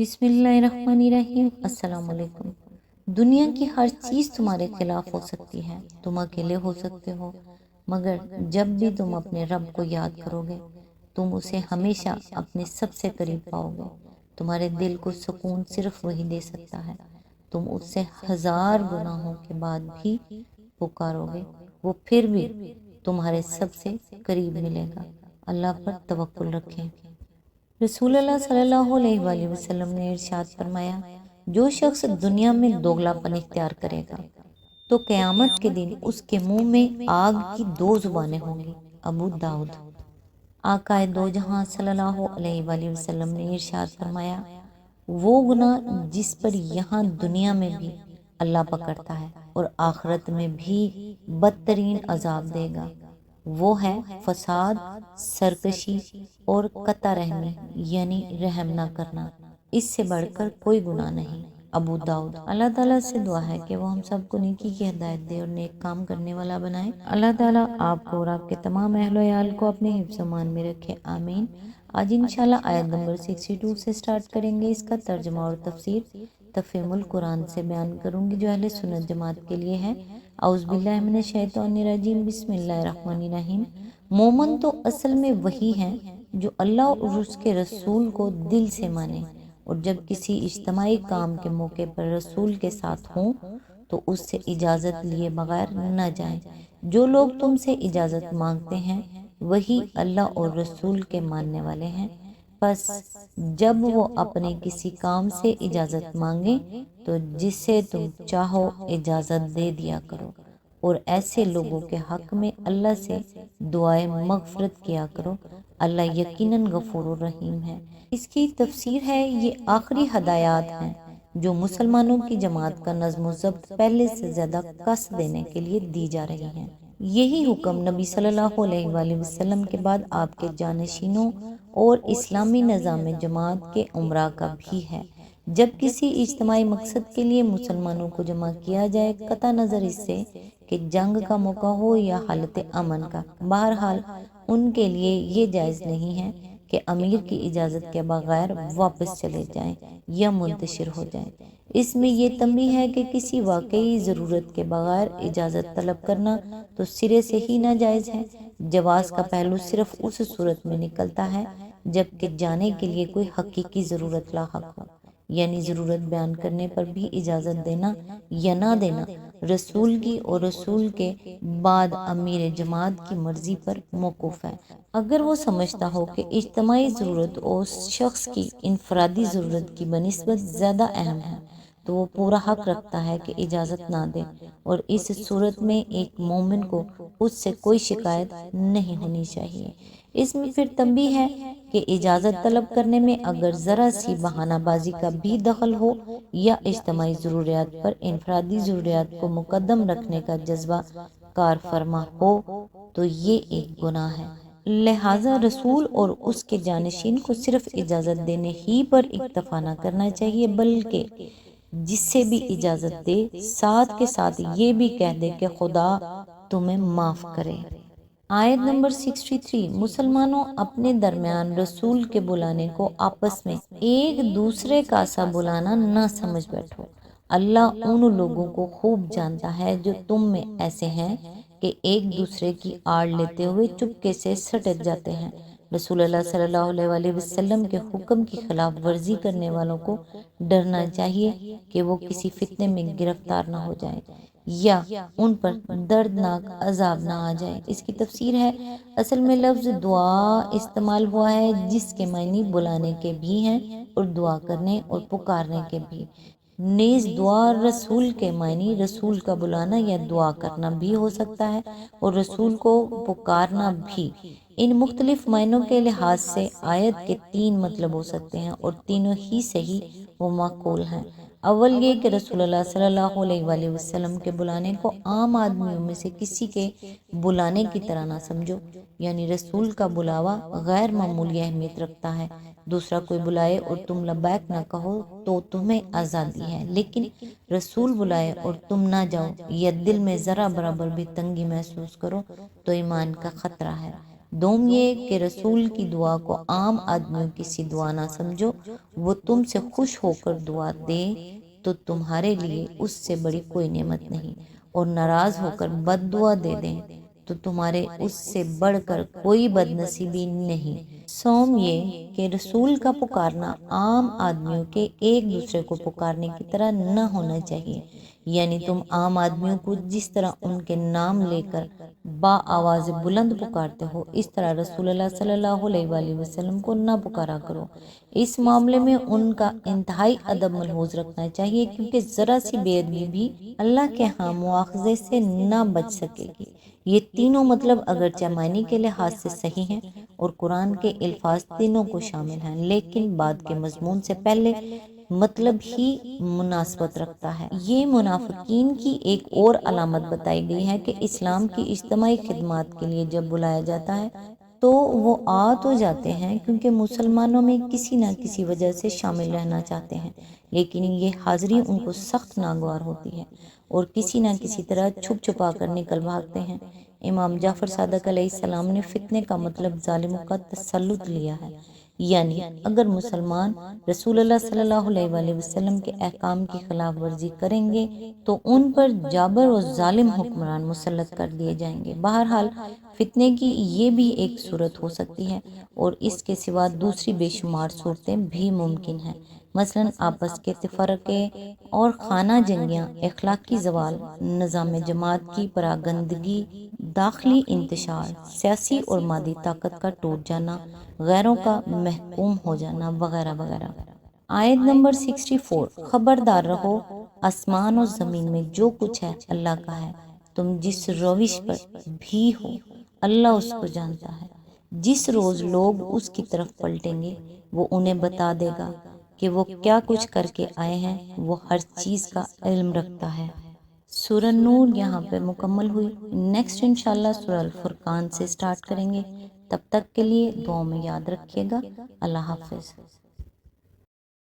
بسم اللہ الرحمن الرحیم۔ السلام علیکم۔ دنیا کی ہر چیز تمہارے خلاف ہو سکتی ہے، تم اکیلے ہو سکتے ہو، مگر جب بھی تم اپنے رب کو یاد کرو گے تم اسے ہمیشہ اپنے سب سے قریب پاؤ گے۔ تمہارے دل کو سکون صرف وہی دے سکتا ہے۔ تم اس سے ہزار گناہوں کے بعد بھی پکارو گے، وہ پھر بھی تمہارے سب سے قریب ملے گا۔ اللہ پر توکل رکھیں۔ رسول اللہ صلی اللہ علیہ وآلہ وسلم نے ارشاد فرمایا، جو شخص دنیا میں دوگلا پن اختیار کرے گا تو قیامت کے دن اس کے منہ میں آگ کی دو زبانیں ہوں گی۔ ابو داؤد۔ آقائے دو جہاں صلی اللہ علیہ وآلہ وسلم نے ارشاد فرمایا، وہ گناہ جس پر یہاں دنیا میں بھی اللہ پکڑتا ہے اور آخرت میں بھی بدترین عذاب دے گا، وہ ہے فساد، سرکشی اور قطع رحمی، یعنی رحم نہ کرنا۔ اس سے بڑھ کر کوئی گناہ نہیں۔ ابو داؤد۔ اللہ تعالیٰ سے دعا ہے کہ وہ ہم سب کو نیکی کی ہدایت دے اور نیک کام کرنے والا بنائے۔ اللہ تعالیٰ آپ کو اور آپ کے تمام اہل و عیال کو اپنے حفظ و امان میں رکھے، آمین۔ آج انشاءاللہ آیت نمبر 62 سے سٹارٹ کریں گے۔ اس کا ترجمہ اور تفسیر تفہیم القرآن سے بیان کروں گی جو اہل سنت جماعت کے لیے ہے۔ اعوذ باللہ من الشیطان الرجیم، بسم اللہ الرحمن الرحیم۔ مومن تو اصل میں وہی ہیں جو اللہ اور اس کے رسول کو دل سے مانے اور جب کسی اجتماعی کام کے موقع پر رسول کے ساتھ ہوں تو اس سے اجازت لیے بغیر نہ جائیں۔ جو لوگ تم سے اجازت مانگتے ہیں وہی اللہ اور رسول کے ماننے والے ہیں، پس جب وہ اپنے کسی کام سے اجازت مانگیں تو جسے تم چاہو اجازت دے دیا کرو، اور ایسے لوگوں کے حق میں اللہ سے دعائے مغفرت کیا کرو، اللہ یقیناً غفور الرحیم ہے۔ اس کی تفسیر ہے، یہ آخری ہدایات ہیں جو مسلمانوں کی جماعت کا نظم و ضبط پہلے سے زیادہ کس دینے کے لیے دی جا رہی ہیں۔ یہی حکم نبی صلی اللہ علیہ وآلہ وسلم کے بعد آپ کے جانشینوں اور اسلامی نظام جماعت کے امراء کا بھی ہے۔ جب کسی اجتماعی مقصد کے لیے مسلمانوں کو جمع کیا جائے، قطع نظر اس سے کہ جنگ کا موقع ہو یا حالت امن کا، بہرحال ان کے لیے یہ جائز نہیں ہے کہ امیر کی اجازت کے بغیر واپس چلے جائیں یا منتشر ہو جائیں۔ اس میں یہ تنبیہ ہے کہ کسی واقعی ضرورت کے بغیر اجازت طلب کرنا تو سرے سے ہی ناجائز ہے۔ جواز کا پہلو صرف اس صورت میں نکلتا ہے جبکہ جانے کے لیے کوئی حقیقی ضرورت لاحق ہو، یعنی ضرورت بیان کرنے پر بھی اجازت دینا یا نہ دینا رسول کی اور رسول کے بعد امیر جماعت کی مرضی پر موقوف ہے۔ اگر وہ سمجھتا ہو کہ اجتماعی ضرورت اس شخص کی انفرادی ضرورت کی بنسبت زیادہ اہم ہے تو وہ پورا حق رکھتا ہے کہ اجازت نہ دے، اور اس صورت میں ایک مومن کو اس سے کوئی شکایت نہیں ہونی چاہیے۔ اس میں پھر تنبیہ ہے کہ اجازت طلب کرنے میں اگر ذرا سی بہانہ بازی کا بھی دخل ہو یا اجتماعی ضروریات پر انفرادی ضروریات کو مقدم رکھنے کا جذبہ کار فرما ہو تو یہ ایک گناہ ہے۔ لہٰذا رسول اور اس کے جانشین کو صرف اجازت دینے ہی پر اکتفا نہ کرنا چاہیے، بلکہ جس سے بھی اجازت دے ساتھ کے ساتھ یہ بھی کہہ دے کہ خدا تمہیں معاف کرے۔ آیت نمبر 63۔ مسلمانوں اپنے درمیان رسول کے بلانے کو آپس میں ایک دوسرے کا سا بلانا نہ سمجھ بیٹھو۔ اللہ ان لوگوں کو خوب جانتا ہے جو تم میں ایسے ہیں کہ ایک دوسرے کی آڑ لیتے ہوئے چپکے سے سٹک جاتے ہیں۔ رسول اللہ صلی اللہ علیہ وآلہ وسلم کے حکم کی خلاف ورزی کرنے والوں کو ڈرنا چاہیے کہ وہ کسی فتنے میں گرفتار نہ ہو جائیں یا ان پر دردناک عذاب نہ آ جائے۔ اس کی تفسیر ہے، اصل میں لفظ دعا استعمال ہوا ہے جس کے معنی بلانے کے بھی ہیں اور دعا کرنے اور پکارنے کے بھی۔ نیز دعا رسول کے معنی رسول کا بلانا یا دعا کرنا بھی ہو سکتا ہے اور رسول کو پکارنا بھی۔ ان مختلف معنوں کے لحاظ سے آیت کے 3 مطلب ہو سکتے ہیں اور تینوں ہی صحیح و معقول ہیں۔ اول یہ کہ رسول اللہ صلی اللہ علیہ وآلہ وسلم کے بلانے کو عام آدمیوں میں سے کسی کے بلانے کی طرح نہ سمجھو، یعنی رسول کا بلاوا غیر معمولی اہمیت رکھتا ہے۔ دوسرا کوئی بلائے اور تم لبیک نہ کہو تو تمہیں آزادی ہے، لیکن رسول بلائے اور تم نہ جاؤ یا دل میں ذرا برابر بھی تنگی محسوس کرو تو ایمان کا خطرہ ہے۔ دوم یہ کہ رسول کی دعا کو عام آدمیوں کی سی دعا نہ سمجھو، وہ تم سے خوش ہو کر دعا دے تو تمہارے لیے اس سے بڑی کوئی نعمت نہیں، اور ناراض ہو کر بد دعا دے دیں تو تمہارے اس سے بڑھ کر کوئی بد نصیبی نہیں۔ سوم یہ کہ رسول کا پکارنا عام آدمیوں کے ایک دوسرے کو پکارنے کی طرح نہ ہونا چاہیے، یعنی تم عام آدمیوں کو جس طرح ان کے نام لے کر با آواز بلند پکارتے ہو، اس طرح رسول اللہ صلی اللہ علیہ وآلہ وسلم کو نہ پکارا کرو۔ اس معاملے میں ان کا انتہائی ادب ملحوظ رکھنا چاہیے، کیونکہ ذرا سی بے ادبی بھی اللہ کے ہاں مواخذے سے نہ بچ سکے گی۔ یہ تینوں مطلب اگرچہ معنی کے لحاظ سے صحیح ہیں اور قرآن کے الفاظ تینوں کو شامل ہیں، لیکن بعد کے مضمون سے پہلے مطلب ہی مناسبت رکھتا ہے۔ یہ منافقین کی ایک اور علامت بتائی گئی ہے کہ اسلام کی اجتماعی خدمات کے لیے جب بلایا جاتا ہے تو وہ آ تو جاتے ہیں، کیونکہ مسلمانوں میں کسی نہ کسی وجہ سے شامل رہنا چاہتے ہیں، لیکن یہ حاضری ان کو سخت ناگوار ہوتی ہے اور کسی نہ کسی طرح چھپ چھپا کر نکل بھاگتے ہیں۔ امام جعفر صادق علیہ السلام نے فتنے کا مطلب ظالموں کا تسلط لیا ہے، یعنی اگر مسلمان رسول اللہ صلی اللہ علیہ وآلہ وسلم کے احکام کی خلاف ورزی کریں گے تو ان پر جابر و ظالم حکمران مسلط کر دیے جائیں گے۔ بہرحال فتنے کی یہ بھی ایک صورت ہو سکتی ہے، اور اس کے سوا دوسری بے شمار صورتیں بھی ممکن ہیں، مثلا آپس کے تفرقے اور خانہ جنگیاں، اخلاقی زوال، نظام جماعت کی پراگندگی، داخلی انتشار، سیاسی اور مادی طاقت کا ٹوٹ جانا، غیروں کا محکوم ہو جانا، وغیرہ وغیرہ۔ آیت نمبر 64، خبردار رہو، آسمان اور زمین میں جو کچھ ہے اللہ کا ہے، تم جس روش پر بھی ہو اللہ اس کو جانتا ہے۔ جس روز لوگ اس کی طرف پلٹیں گے وہ انہیں بتا دے گا کہ وہ کیا کچھ کر کے آئے ہیں، وہ ہر چیز کا علم رکھتا ہے۔ سورہ نور یہاں پہ مکمل ہوئی۔ نیکسٹ انشاءاللہ سورہ الفرقان سے سٹارٹ کریں گے۔ تب تک کے لیے دعاؤں میں یاد رکھیے گا۔ اللہ حافظ۔